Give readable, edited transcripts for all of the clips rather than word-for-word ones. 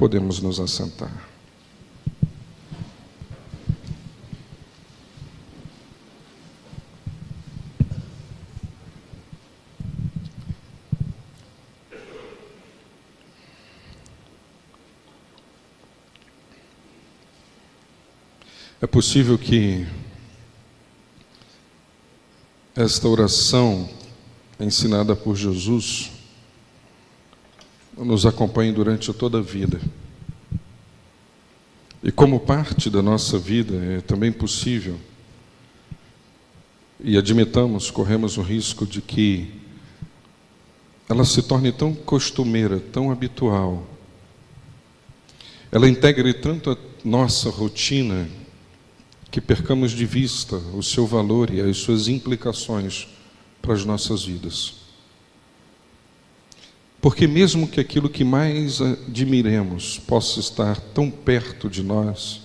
Podemos nos assentar. É possível que esta oração ensinada por Jesus nos acompanhe durante toda a vida. E como parte da nossa vida é também possível, e admitamos, corremos o risco de que ela se torne tão costumeira, tão habitual, ela integre tanto a nossa rotina, que percamos de vista o seu valor e as suas implicações para as nossas vidas. Porque mesmo que aquilo que mais admiremos possa estar tão perto de nós,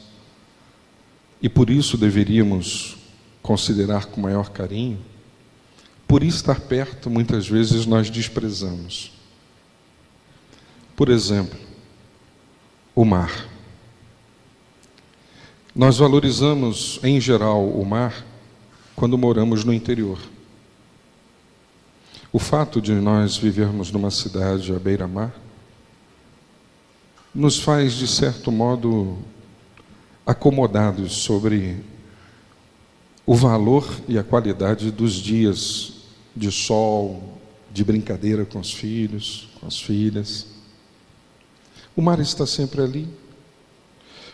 e por isso deveríamos considerar com maior carinho, por estar perto, muitas vezes nós desprezamos. Por exemplo, o mar. Nós valorizamos, em geral, o mar quando moramos no interior. O fato de nós vivermos numa cidade à beira-mar nos faz, de certo modo, acomodados sobre o valor e a qualidade dos dias de sol, de brincadeira com os filhos, com as filhas. O mar está sempre ali.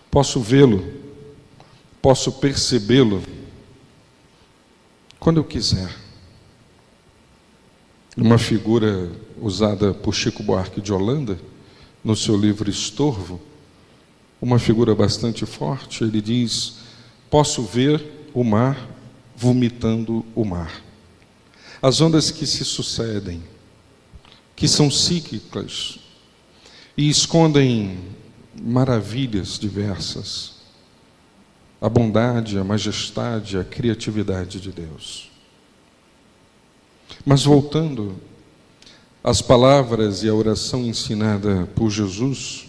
Posso vê-lo, posso percebê-lo quando eu quiser. Uma figura usada por Chico Buarque de Holanda, no seu livro Estorvo, uma figura bastante forte, ele diz: posso ver o mar vomitando o mar. As ondas que se sucedem, que são cíclicas e escondem maravilhas diversas, a bondade, a majestade, a criatividade de Deus. Mas voltando às palavras e à oração ensinada por Jesus,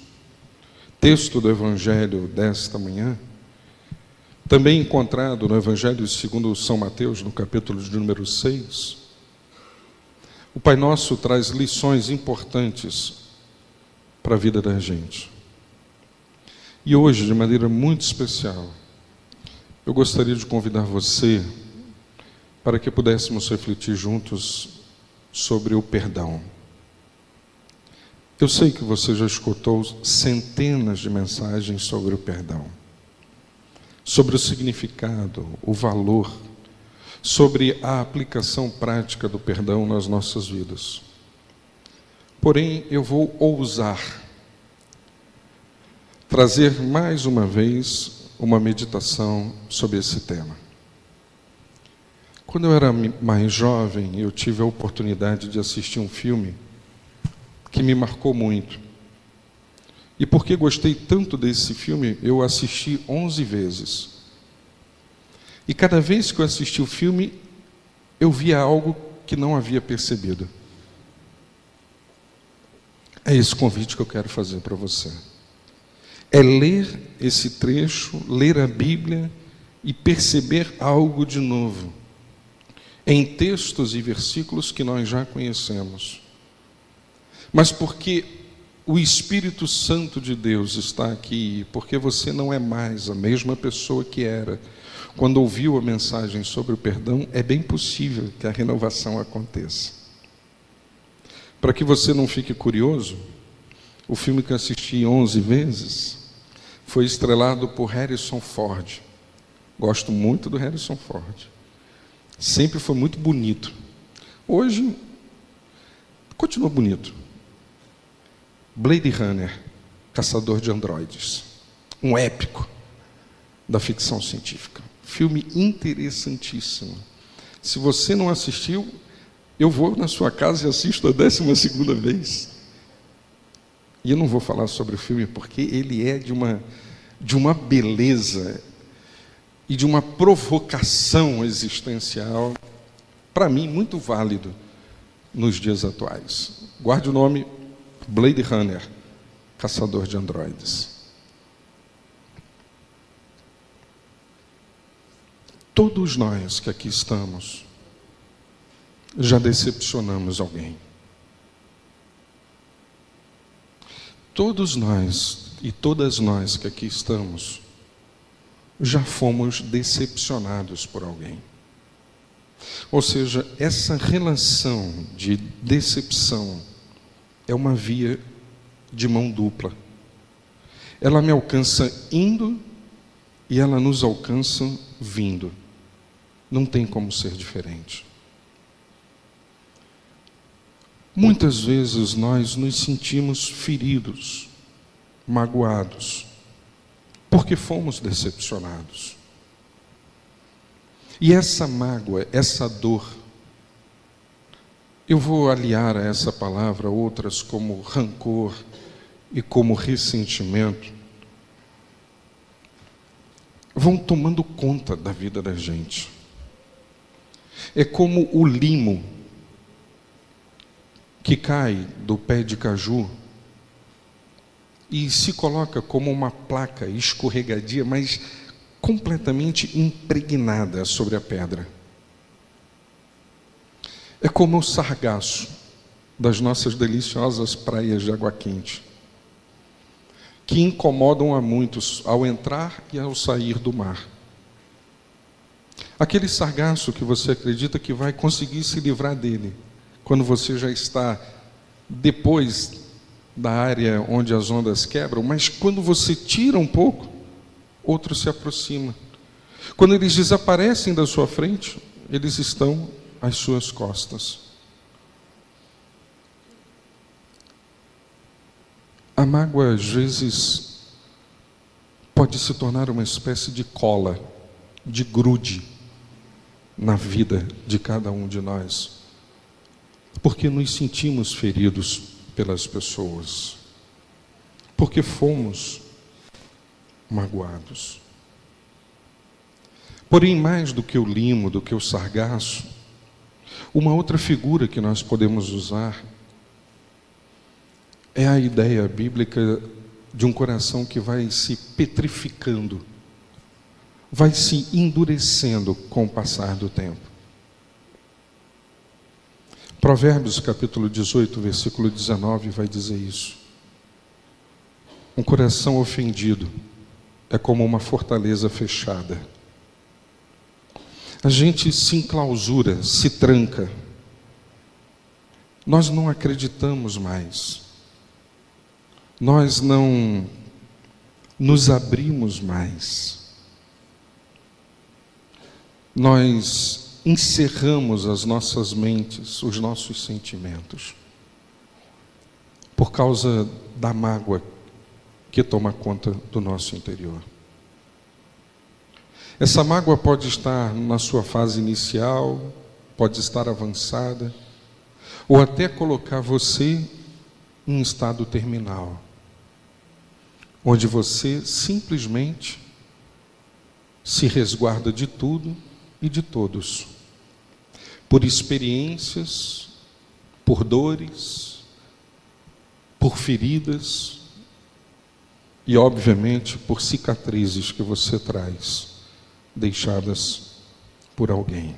texto do Evangelho desta manhã, também encontrado no Evangelho segundo São Mateus, no capítulo de número 6, o Pai Nosso traz lições importantes para a vida da gente. E hoje, de maneira muito especial, eu gostaria de convidar você para que pudéssemos refletir juntos sobre o perdão. Eu sei que você já escutou centenas de mensagens sobre o perdão, sobre o significado, o valor, sobre a aplicação prática do perdão nas nossas vidas. Porém, eu vou ousar trazer mais uma vez uma meditação sobre esse tema. Quando eu era mais jovem, eu tive a oportunidade de assistir um filme que me marcou muito. E porque gostei tanto desse filme, eu assisti 11 vezes. E cada vez que eu assisti o filme, eu via algo que não havia percebido. É esse convite que eu quero fazer para você. É ler esse trecho, ler a Bíblia e perceber algo de novo, em textos e versículos que nós já conhecemos. Mas porque o Espírito Santo de Deus está aqui, porque você não é mais a mesma pessoa que era quando ouviu a mensagem sobre o perdão, é bem possível que a renovação aconteça. Para que você não fique curioso, o filme que eu assisti 11 vezes foi estrelado por Harrison Ford. Gosto muito do Harrison Ford. Sempre foi muito bonito. Hoje, continua bonito. Blade Runner, Caçador de Androides. Um épico da ficção científica. Filme interessantíssimo. Se você não assistiu, eu vou na sua casa e assisto a 12ª vez. E eu não vou falar sobre o filme porque ele é de uma beleza e de uma provocação existencial, para mim, muito válido nos dias atuais. Guarde o nome Blade Runner, caçador de androides. Todos nós que aqui estamos já decepcionamos alguém. Todos nós e todas nós que aqui estamos já fomos decepcionados por alguém. Ou seja, essa relação de decepção é uma via de mão dupla. Ela me alcança indo e ela nos alcança vindo. Não tem como ser diferente. Muitas vezes nós nos sentimos feridos, magoados, porque fomos decepcionados. E essa mágoa, essa dor, eu vou aliar a essa palavra outras como rancor e como ressentimento, vão tomando conta da vida da gente. É como o limo que cai do pé de caju e se coloca como uma placa escorregadia, mas completamente impregnada sobre a pedra. É como o sargaço das nossas deliciosas praias de água quente, que incomodam a muitos ao entrar e ao sair do mar. Aquele sargaço que você acredita que vai conseguir se livrar dele, quando você já está depois da área onde as ondas quebram, mas quando você tira um pouco, outro se aproxima. Quando eles desaparecem da sua frente, eles estão às suas costas. A mágoa, às vezes, pode se tornar uma espécie de cola, de grude na vida de cada um de nós, porque nos sentimos feridos pelas pessoas, porque fomos magoados. Porém, mais do que o limo, do que o sargaço, uma outra figura que nós podemos usar é a ideia bíblica de um coração que vai se petrificando, vai se endurecendo com o passar do tempo. Provérbios capítulo 18, versículo 19 vai dizer isso. Um coração ofendido é como uma fortaleza fechada. A gente se enclausura, se tranca. Nós não acreditamos mais. Nós não nos abrimos mais. Nós encerramos as nossas mentes, os nossos sentimentos, por causa da mágoa que toma conta do nosso interior. Essa mágoa pode estar na sua fase inicial, pode estar avançada, ou até colocar você em estado terminal, onde você simplesmente se resguarda de tudo e de todos, por experiências, por dores, por feridas e, obviamente, por cicatrizes que você traz, deixadas por alguém.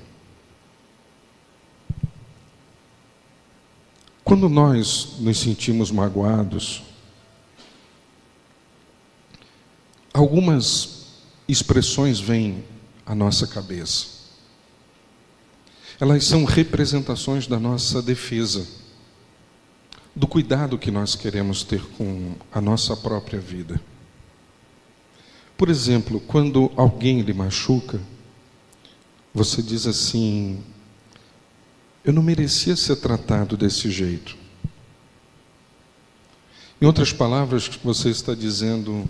Quando nós nos sentimos magoados, algumas expressões vêm à nossa cabeça. Elas são representações da nossa defesa, do cuidado que nós queremos ter com a nossa própria vida. Por exemplo, quando alguém lhe machuca, você diz assim: eu não merecia ser tratado desse jeito. Em outras palavras, você está dizendo: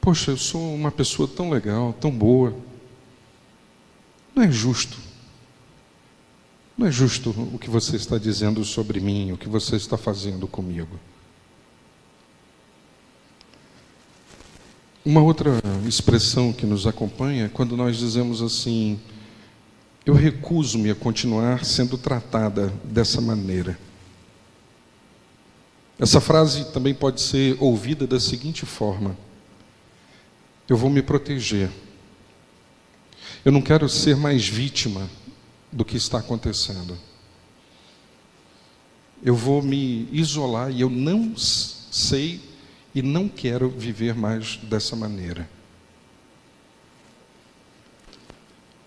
poxa, eu sou uma pessoa tão legal, tão boa. Não é justo. Não é justo o que você está dizendo sobre mim, o que você está fazendo comigo. Uma outra expressão que nos acompanha é quando nós dizemos assim: eu recuso-me a continuar sendo tratada dessa maneira. Essa frase também pode ser ouvida da seguinte forma: eu vou me proteger. Eu não quero ser mais vítima do que está acontecendo. Eu vou me isolar e eu não sei e não quero viver mais dessa maneira.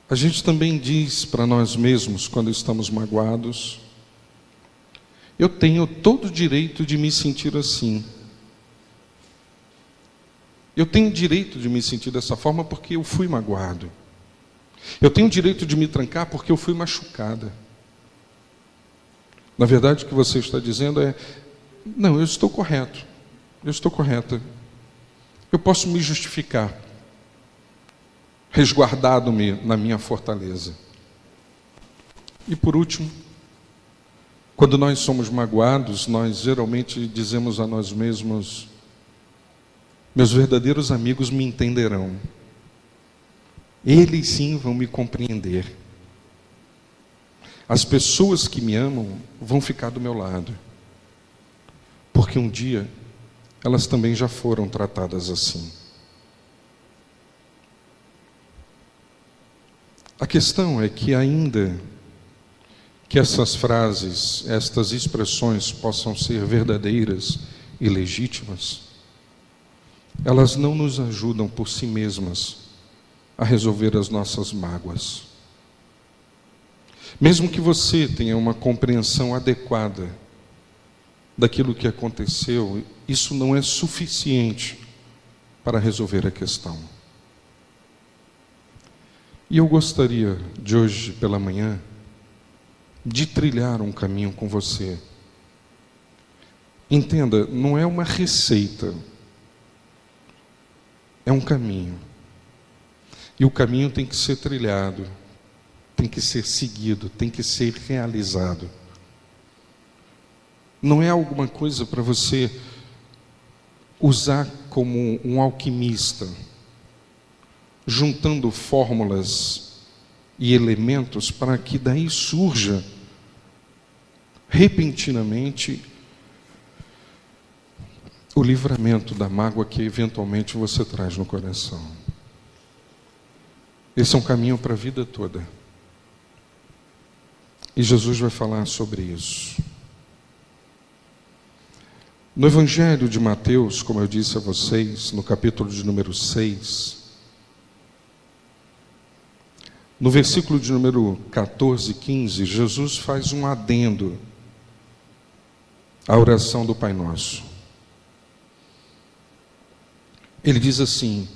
A gente também diz para nós mesmos, quando estamos magoados: eu tenho todo o direito de me sentir assim. Eu tenho direito de me sentir dessa forma porque eu fui magoado. Eu tenho direito de me trancar porque eu fui machucada. Na verdade, o que você está dizendo é: não, eu estou correto. Eu estou correta. Eu posso me justificar, resguardado-me na minha fortaleza. E por último, quando nós somos magoados, nós geralmente dizemos a nós mesmos: meus verdadeiros amigos me entenderão. Eles sim vão me compreender. As pessoas que me amam vão ficar do meu lado. Porque um dia elas também já foram tratadas assim. A questão é que, ainda que essas frases, estas expressões possam ser verdadeiras e legítimas, elas não nos ajudam por si mesmas a resolver as nossas mágoas. Mesmo que você tenha uma compreensão adequada daquilo que aconteceu, isso não é suficiente para resolver a questão. E eu gostaria de hoje pela manhã de trilhar um caminho com você. Entenda, não é uma receita, é um caminho. E o caminho tem que ser trilhado, tem que ser seguido, tem que ser realizado. Não é alguma coisa para você usar como um alquimista, juntando fórmulas e elementos para que daí surja repentinamente o livramento da mágoa que eventualmente você traz no coração. Esse é um caminho para a vida toda. E Jesus vai falar sobre isso. No Evangelho de Mateus, como eu disse a vocês, no capítulo de número 6, no versículo de número 14 e 15, Jesus faz um adendo à oração do Pai Nosso. Ele diz assim: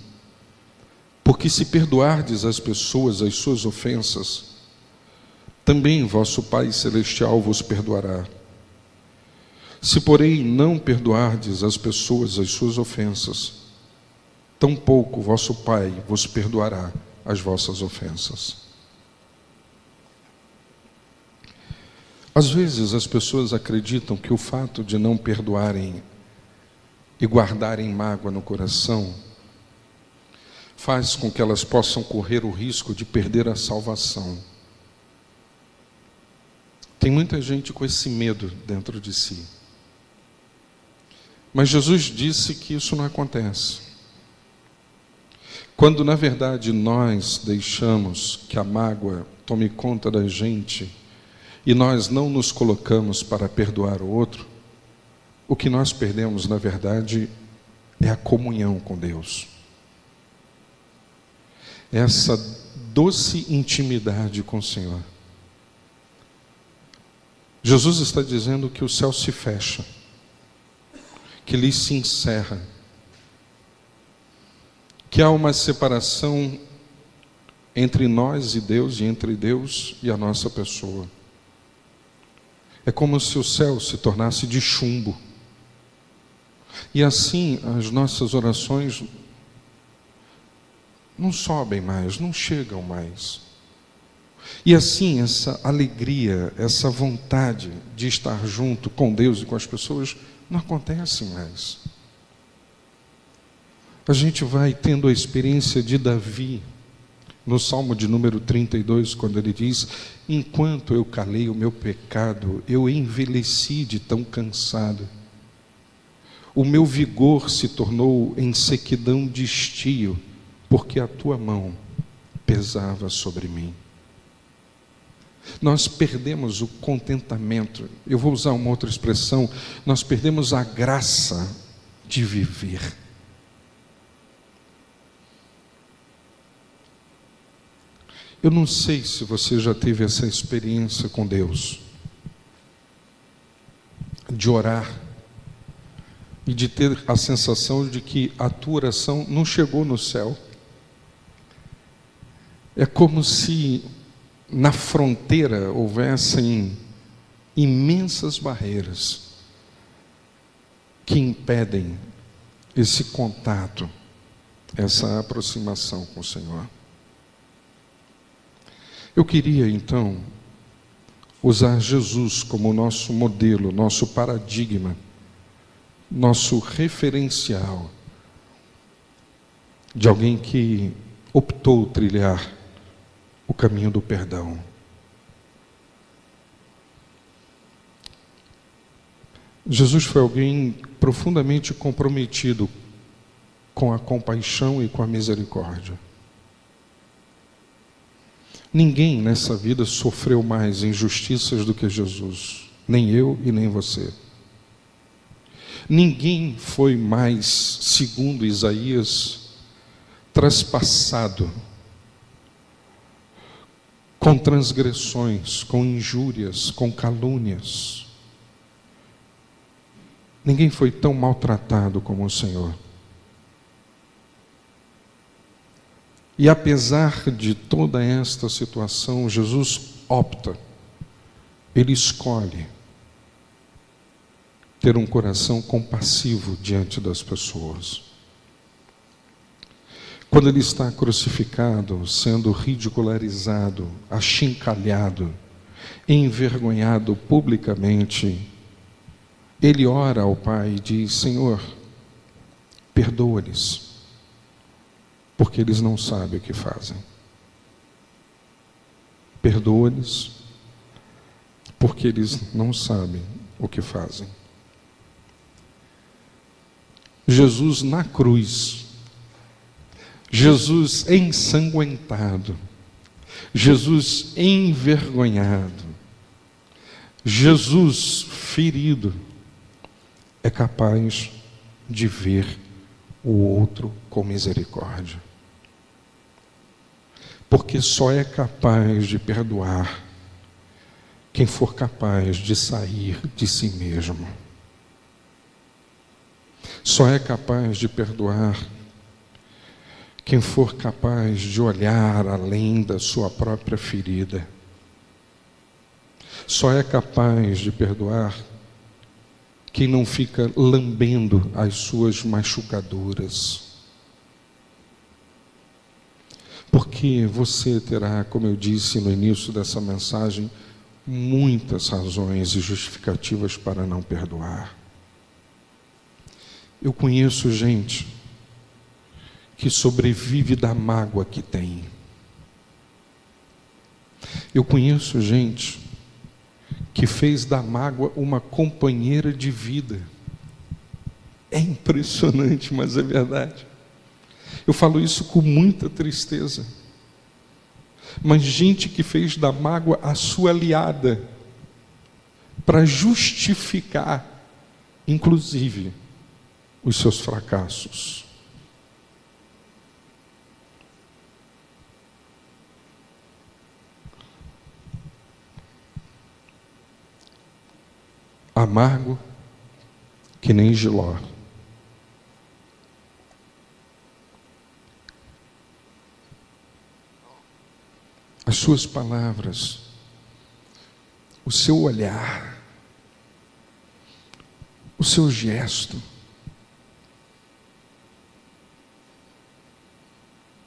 porque se perdoardes às pessoas as suas ofensas, também vosso Pai Celestial vos perdoará. Se, porém, não perdoardes às pessoas as suas ofensas, tampouco vosso Pai vos perdoará as vossas ofensas. Às vezes as pessoas acreditam que o fato de não perdoarem e guardarem mágoa no coração faz com que elas possam correr o risco de perder a salvação. Tem muita gente com esse medo dentro de si. Mas Jesus disse que isso não acontece. Quando, na verdade, nós deixamos que a mágoa tome conta da gente e nós não nos colocamos para perdoar o outro, o que nós perdemos, na verdade, é a comunhão com Deus. Essa doce intimidade com o Senhor. Jesus está dizendo que o céu se fecha, que ele se encerra, que há uma separação entre nós e Deus e entre Deus e a nossa pessoa. É como se o céu se tornasse de chumbo. E assim as nossas orações não sobem mais, não chegam mais. E assim essa alegria, essa vontade de estar junto com Deus e com as pessoas não acontece mais. A gente vai tendo a experiência de Davi, no Salmo de número 32, quando ele diz: enquanto eu calei o meu pecado, eu envelheci de tão cansado. O meu vigor se tornou em sequidão de estio, porque a tua mão pesava sobre mim. Nós perdemos o contentamento. Eu vou usar uma outra expressão. Nós perdemos a graça de viver. Eu não sei se você já teve essa experiência com Deus, de orar e de ter a sensação de que a tua oração não chegou no céu. É como se na fronteira houvessem imensas barreiras que impedem esse contato, essa aproximação com o Senhor. Eu queria então usar Jesus como nosso modelo, nosso paradigma, nosso referencial de alguém que optou trilhar o caminho do perdão. Jesus foi alguém profundamente comprometido com a compaixão e com a misericórdia. Ninguém nessa vida sofreu mais injustiças do que Jesus, nem eu e nem você. Ninguém foi mais, segundo Isaías, traspassado com transgressões, com injúrias, com calúnias. Ninguém foi tão maltratado como o Senhor. E apesar de toda esta situação, Jesus opta, Ele escolhe ter um coração compassivo diante das pessoas. Quando Ele está crucificado, sendo ridicularizado, achincalhado, envergonhado publicamente, Ele ora ao Pai e diz: Senhor, perdoa-lhes, porque eles não sabem o que fazem. Perdoa-lhes, porque eles não sabem o que fazem. Jesus na cruz, Jesus ensanguentado, Jesus envergonhado, Jesus ferido, é capaz de ver o outro com misericórdia. Porque só é capaz de perdoar quem for capaz de sair de si mesmo. Só é capaz de perdoar quem for capaz de olhar além da sua própria ferida. Só é capaz de perdoar quem não fica lambendo as suas machucaduras. Porque você terá, como eu disse no início dessa mensagem, muitas razões e justificativas para não perdoar. Eu conheço gente que sobrevive da mágoa que tem. Eu conheço gente que fez da mágoa uma companheira de vida. É impressionante, mas é verdade. Eu falo isso com muita tristeza. Mas gente que fez da mágoa a sua aliada, para justificar, inclusive, os seus fracassos. Amargo que nem Giló. As suas palavras, o seu olhar, o seu gesto,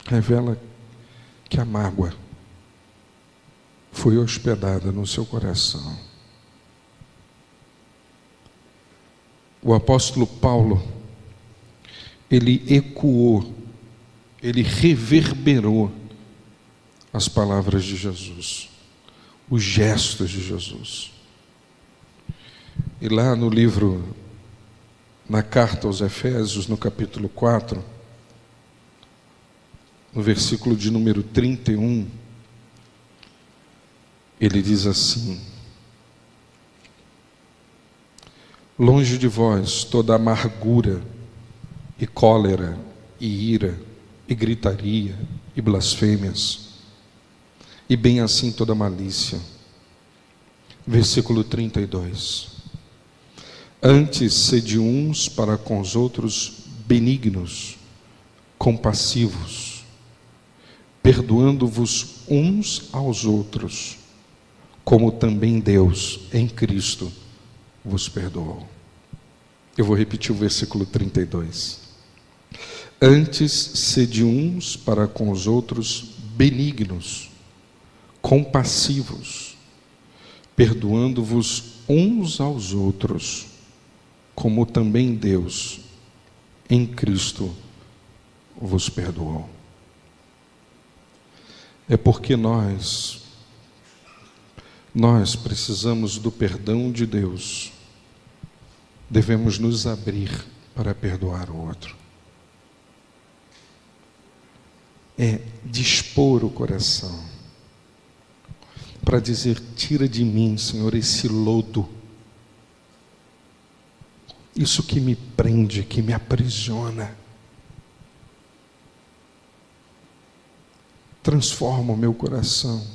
revela que a mágoa foi hospedada no seu coração. O apóstolo Paulo, ele ecoou, ele reverberou as palavras de Jesus, os gestos de Jesus. E lá no livro na carta aos Efésios, no capítulo 4, no versículo de número 31, ele diz assim: longe de vós toda amargura e cólera e ira e gritaria e blasfêmias, e bem assim toda malícia. Versículo 32. Antes sede uns para com os outros benignos, compassivos, perdoando-vos uns aos outros, como também Deus em Cristo vos perdoou. Eu vou repetir o versículo 32. Antes sede uns para com os outros benignos, compassivos, perdoando-vos uns aos outros, como também Deus em Cristo vos perdoou. É porque nós precisamos do perdão de Deus, devemos nos abrir para perdoar o outro. É dispor o coração para dizer: tira de mim, Senhor, esse lodo, isso que me prende, que me aprisiona. Transforma o meu coração,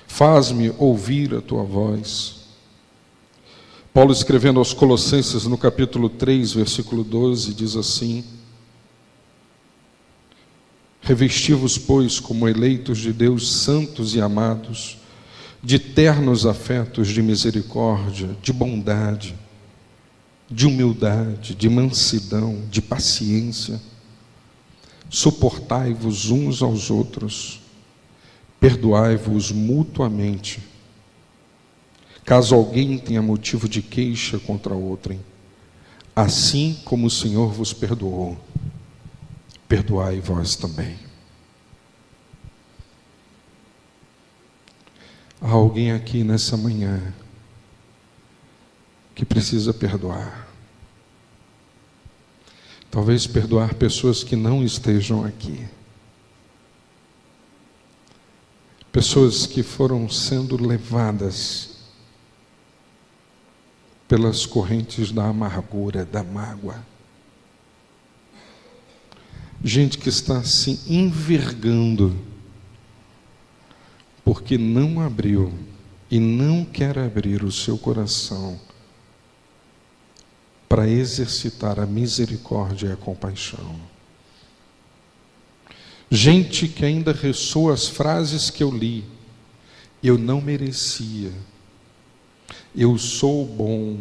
faz-me ouvir a tua voz. Paulo, escrevendo aos Colossenses, no capítulo 3, versículo 12, diz assim: revesti-vos, pois, como eleitos de Deus, santos e amados, de ternos afetos de misericórdia, de bondade, de humildade, de mansidão, de paciência. Suportai-vos uns aos outros, perdoai-vos mutuamente, caso alguém tenha motivo de queixa contra outrem. Assim como o Senhor vos perdoou, perdoai vós também. Há alguém aqui nessa manhã que precisa perdoar. Talvez perdoar pessoas que não estejam aqui. Pessoas que foram sendo levadas pelas correntes da amargura, da mágoa. Gente que está se envergando porque não abriu e não quer abrir o seu coração para exercitar a misericórdia e a compaixão. Gente que ainda ressoa as frases que eu li: eu não merecia, eu sou bom,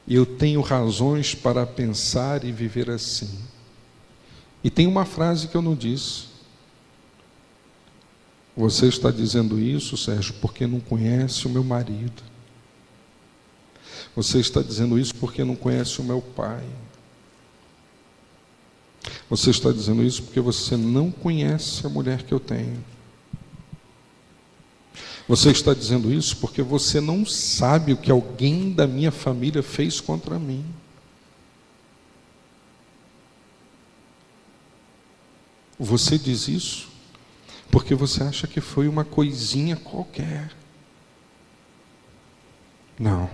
eu tenho razões para pensar e viver assim. E tem uma frase que eu não disse. Você está dizendo isso, Sérgio, porque não conhece o meu marido. Você está dizendo isso porque não conhece o meu pai. Você está dizendo isso porque você não conhece a mulher que eu tenho. Você está dizendo isso porque você não sabe o que alguém da minha família fez contra mim. Você diz isso porque você acha que foi uma coisinha qualquer. Não.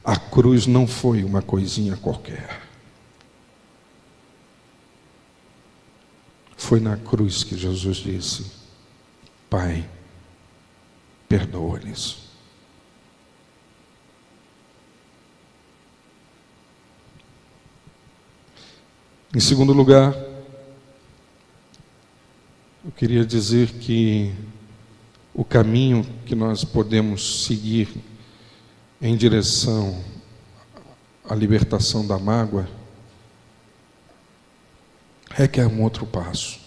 A cruz não foi uma coisinha qualquer. Foi na cruz que Jesus disse: Pai, perdoa-lhes. Em segundo lugar, eu queria dizer que o caminho que nós podemos seguir em direção à libertação da mágoa requer um outro passo: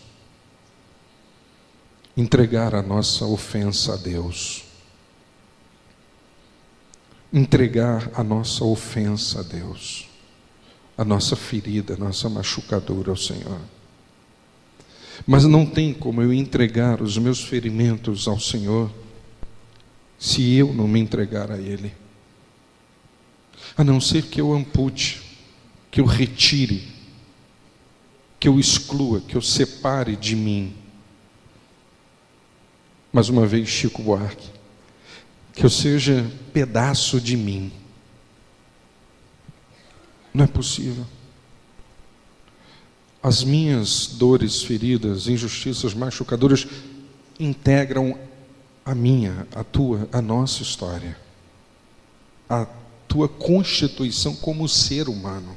entregar a nossa ofensa a Deus. Entregar a nossa ofensa a Deus, a nossa ferida, a nossa machucadura ao Senhor. Mas não tem como eu entregar os meus ferimentos ao Senhor se eu não me entregar a Ele. a não ser que eu ampute, que eu retire, que eu exclua, que eu separe de mim. Mais uma vez, Chico Buarque, que eu seja pedaço de mim. Não é possível. As minhas dores, feridas, injustiças, machucadoras integram a minha, a tua, a nossa história, a tua constituição como ser humano.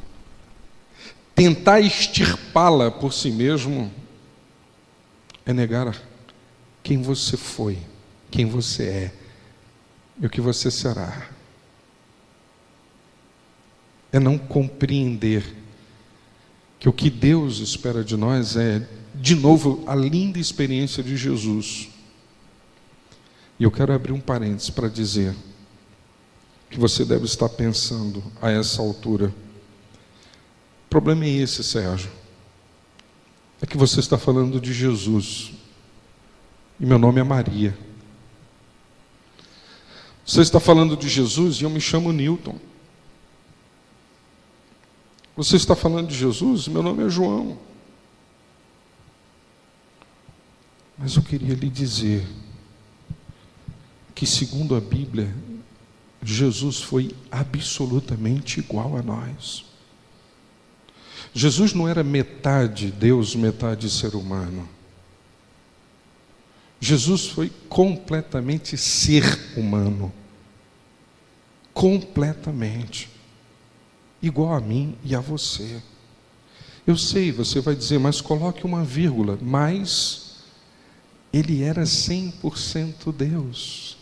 Tentar extirpá-la por si mesmo é negar quem você foi, quem você é e o que você será. É não compreender que o que Deus espera de nós é, de novo, a linda experiência de Jesus. E eu quero abrir um parênteses para dizer que você deve estar pensando a essa altura: o problema é esse, Sérgio, é que você está falando de Jesus e meu nome é Maria. Você está falando de Jesus e eu me chamo Newton. Você está falando de Jesus e meu nome é João. Mas eu queria lhe dizer que, segundo a Bíblia, Jesus foi absolutamente igual a nós. Jesus não era metade Deus, metade ser humano. Jesus foi completamente ser humano. Completamente. Igual a mim e a você. Eu sei, você vai dizer, mas coloque uma vírgula. Mas ele era 100% Deus.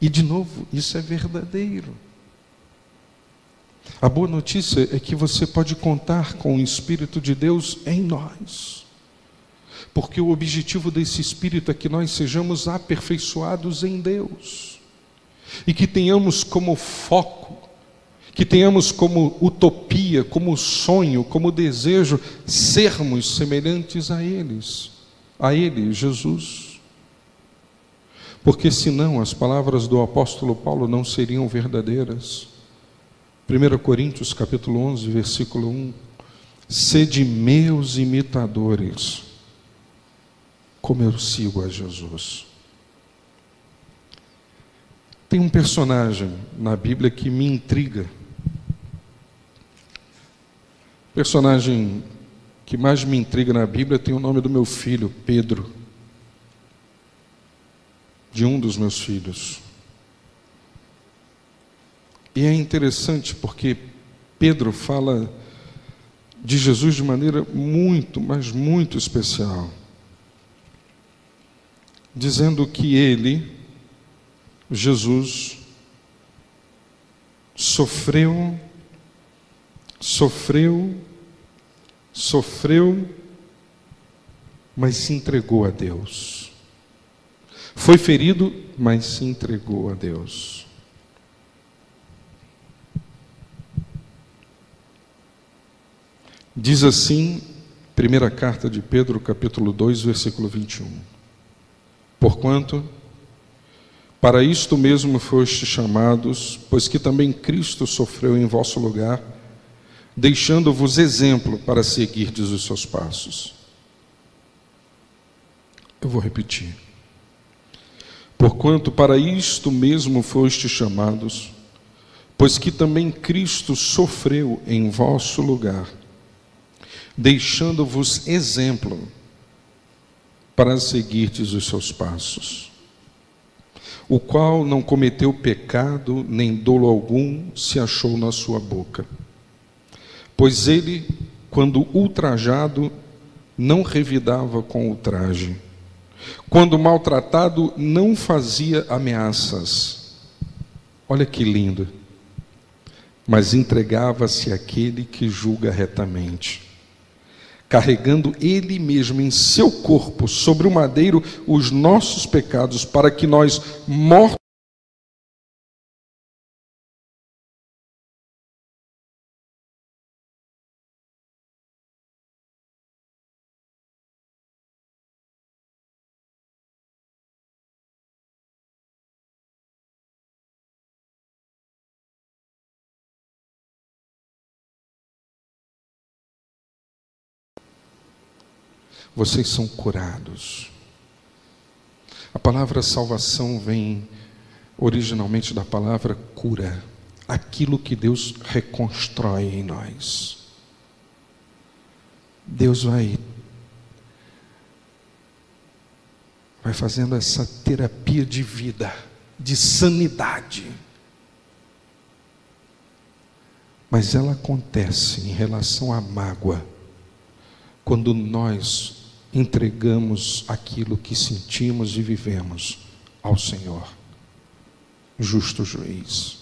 E de novo, isso é verdadeiro. A boa notícia é que você pode contar com o Espírito de Deus em nós. Porque o objetivo desse Espírito é que nós sejamos aperfeiçoados em Deus. E que tenhamos como foco, que tenhamos como utopia, como sonho, como desejo, sermos semelhantes a Ele, Jesus. Porque senão as palavras do apóstolo Paulo não seriam verdadeiras. 1 Coríntios capítulo 11, versículo 1: sede meus imitadores, como eu sigo a Jesus. Tem um personagem na Bíblia que me intriga. O personagem que mais me intriga na Bíblia tem o nome do meu filho, Pedro, de um dos meus filhos. E é interessante porque Pedro fala de Jesus de maneira muito, mas muito especial, dizendo que ele, Jesus, sofreu, mas se entregou a Deus. Foi ferido, mas se entregou a Deus. Diz assim, primeira carta de Pedro, capítulo 2, versículo 21. Porquanto, para isto mesmo fostes chamados, pois que também Cristo sofreu em vosso lugar, deixando-vos exemplo para seguirdes os seus passos. Eu vou repetir. Porquanto para isto mesmo fostes chamados, pois que também Cristo sofreu em vosso lugar, deixando-vos exemplo para seguirdes os seus passos, o qual não cometeu pecado, nem dolo algum se achou na sua boca. Pois ele, quando ultrajado, não revidava com ultraje. Quando maltratado, não fazia ameaças. Olha que lindo. Mas entregava-se àquele que julga retamente, carregando ele mesmo em seu corpo, sobre o madeiro, os nossos pecados, para que nós, mortos vocês são curados. A palavra salvação vem originalmente da palavra cura, aquilo que Deus reconstrói em nós. Deus vai fazendo essa terapia de vida, de sanidade. Mas ela acontece em relação à mágoa, quando nós entregamos aquilo que sentimos e vivemos ao Senhor, justo juiz.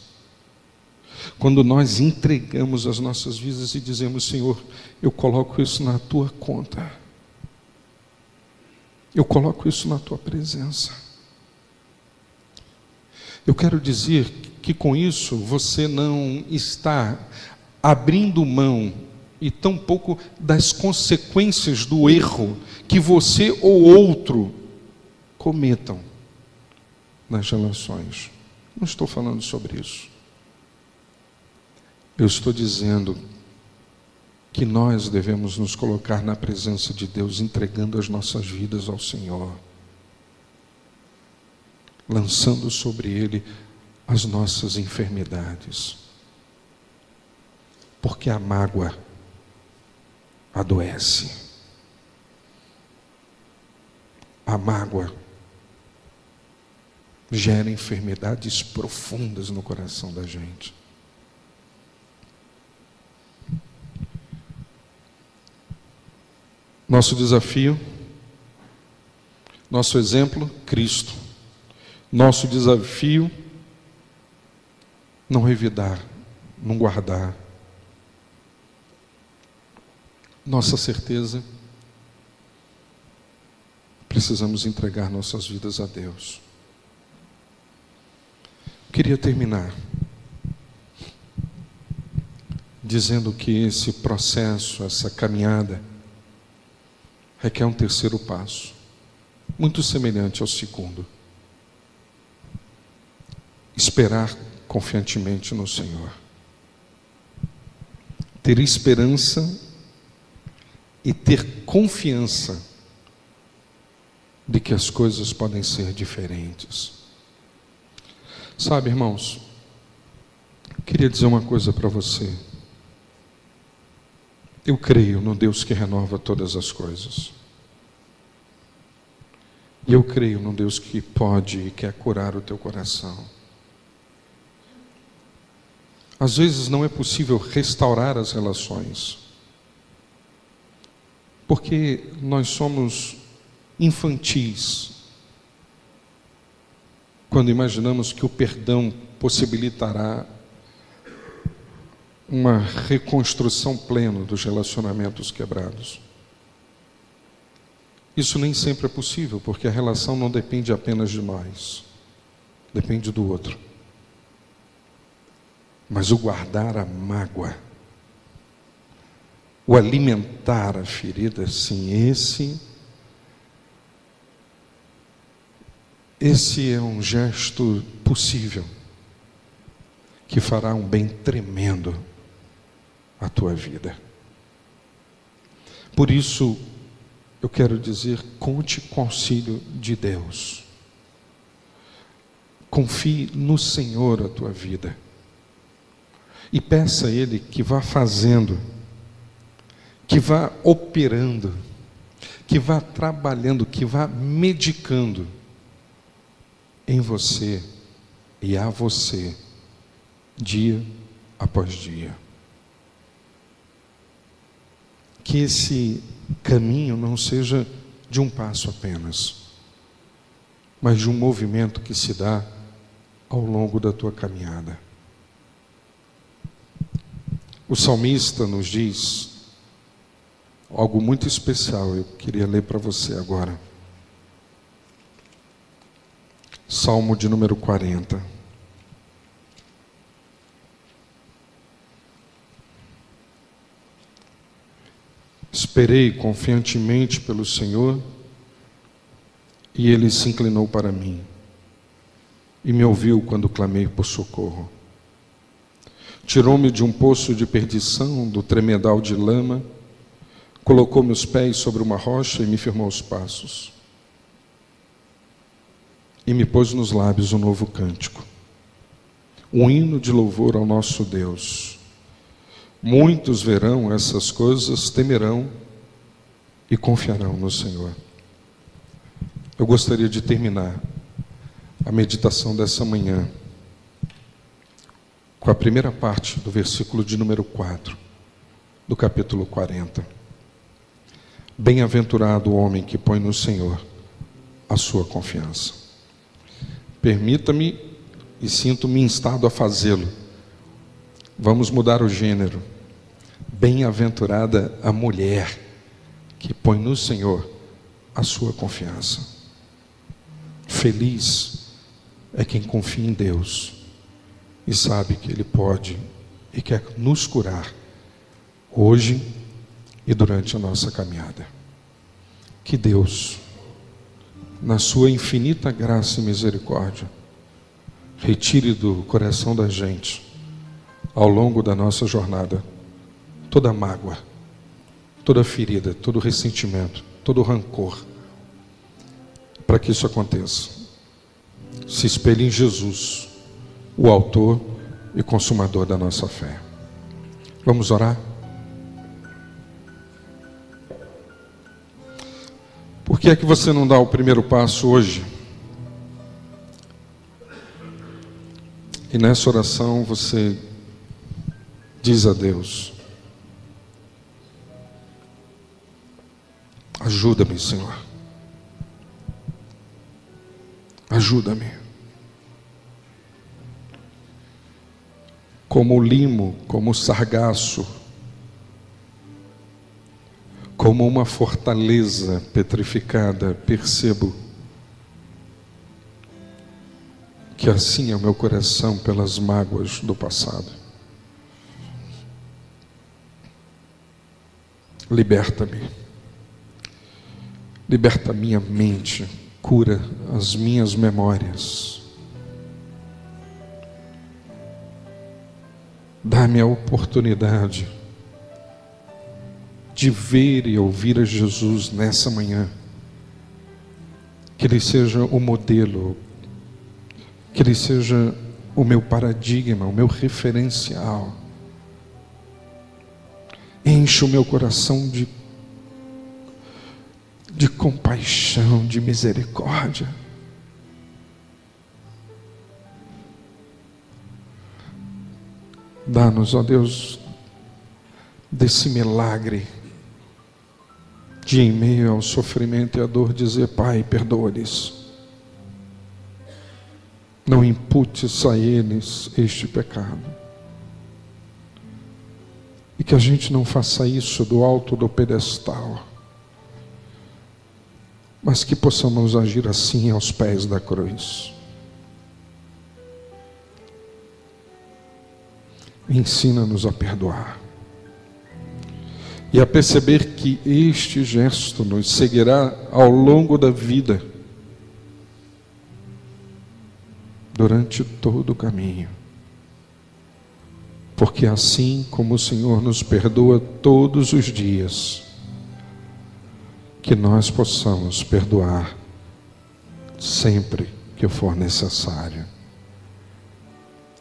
Quando nós entregamos as nossas vidas e dizemos: Senhor, eu coloco isso na tua conta, eu coloco isso na tua presença. Eu quero dizer que com isso você não está abrindo mão e tampouco das consequências do erro que você ou outro cometam nas relações. Não estou falando sobre isso. Eu estou dizendo que nós devemos nos colocar na presença de Deus, entregando as nossas vidas ao Senhor, lançando sobre Ele as nossas enfermidades, porque a mágoa adoece. A mágoa gera enfermidades profundas no coração da gente. Nosso desafio, nosso exemplo, Cristo. Nosso desafio, não revidar, não guardar. Nossa certeza, precisamos entregar nossas vidas a Deus. Queria terminar dizendo que esse processo, essa caminhada, requer um terceiro passo, muito semelhante ao segundo. Esperar confiantemente no Senhor. Ter esperança e ter confiança de que as coisas podem ser diferentes. Sabe, irmãos, queria dizer uma coisa para você. Eu creio no Deus que renova todas as coisas. E eu creio no Deus que pode e quer curar o teu coração. Às vezes não é possível restaurar as relações, porque nós somos infantis quando imaginamos que o perdão possibilitará uma reconstrução plena dos relacionamentos quebrados. Isso nem sempre é possível, porque a relação não depende apenas de nós, depende do outro. Mas o guardar a mágoa, o alimentar a ferida, sim, esse é um gesto possível, que fará um bem tremendo à tua vida. Por isso, eu quero dizer, conte com o auxílio de Deus. Confie no Senhor a tua vida. E peça a Ele que vá fazendo, que vá operando, que vá trabalhando, que vá medicando em você e a você, dia após dia. Que esse caminho não seja de um passo apenas, mas de um movimento que se dá ao longo da tua caminhada. O salmista nos diz algo muito especial, eu queria ler para você agora. Salmo de número 40. Esperei confiantemente pelo Senhor, e Ele se inclinou para mim, e me ouviu quando clamei por socorro. Tirou-me de um poço de perdição, do tremedal de lama, colocou meus pés sobre uma rocha e me firmou os passos. E me pôs nos lábios um novo cântico, um hino de louvor ao nosso Deus. Muitos verão essas coisas, temerão e confiarão no Senhor. Eu gostaria de terminar a meditação dessa manhã com a primeira parte do versículo de número 4, do capítulo 40. Bem-aventurado o homem que põe no Senhor a sua confiança. Permita-me, e sinto-me instado a fazê-lo, vamos mudar o gênero. Bem-aventurada a mulher que põe no Senhor a sua confiança. Feliz é quem confia em Deus e sabe que Ele pode e quer nos curar hoje e durante a nossa caminhada. Que Deus, na sua infinita graça e misericórdia, retire do coração da gente, ao longo da nossa jornada, toda mágoa, toda ferida, todo ressentimento, todo rancor. Para que isso aconteça, se espelhe em Jesus, o autor e consumador da nossa fé. Vamos orar? Por que é que você não dá o primeiro passo hoje? E nessa oração você diz a Deus: ajuda-me, Senhor. Ajuda-me. Como o limo, como o sargaço, como uma fortaleza petrificada, percebo que assim é o meu coração pelas mágoas do passado. Liberta-me. Liberta minha mente, cura as minhas memórias. Dá-me a oportunidade de ver e ouvir a Jesus nessa manhã. Que Ele seja o modelo, que Ele seja o meu paradigma, o meu referencial. Enche o meu coração de compaixão, de misericórdia. Dá-nos, ó Deus, desse milagre de, em meio ao sofrimento e à dor, dizer: Pai, perdoa-lhes. Não imputes a eles este pecado. E que a gente não faça isso do alto do pedestal, mas que possamos agir assim aos pés da cruz. Ensina-nos a perdoar e a perceber que este gesto nos seguirá ao longo da vida, durante todo o caminho, porque assim como o Senhor nos perdoa todos os dias, que nós possamos perdoar sempre que for necessário.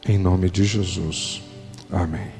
Em nome de Jesus. Amém.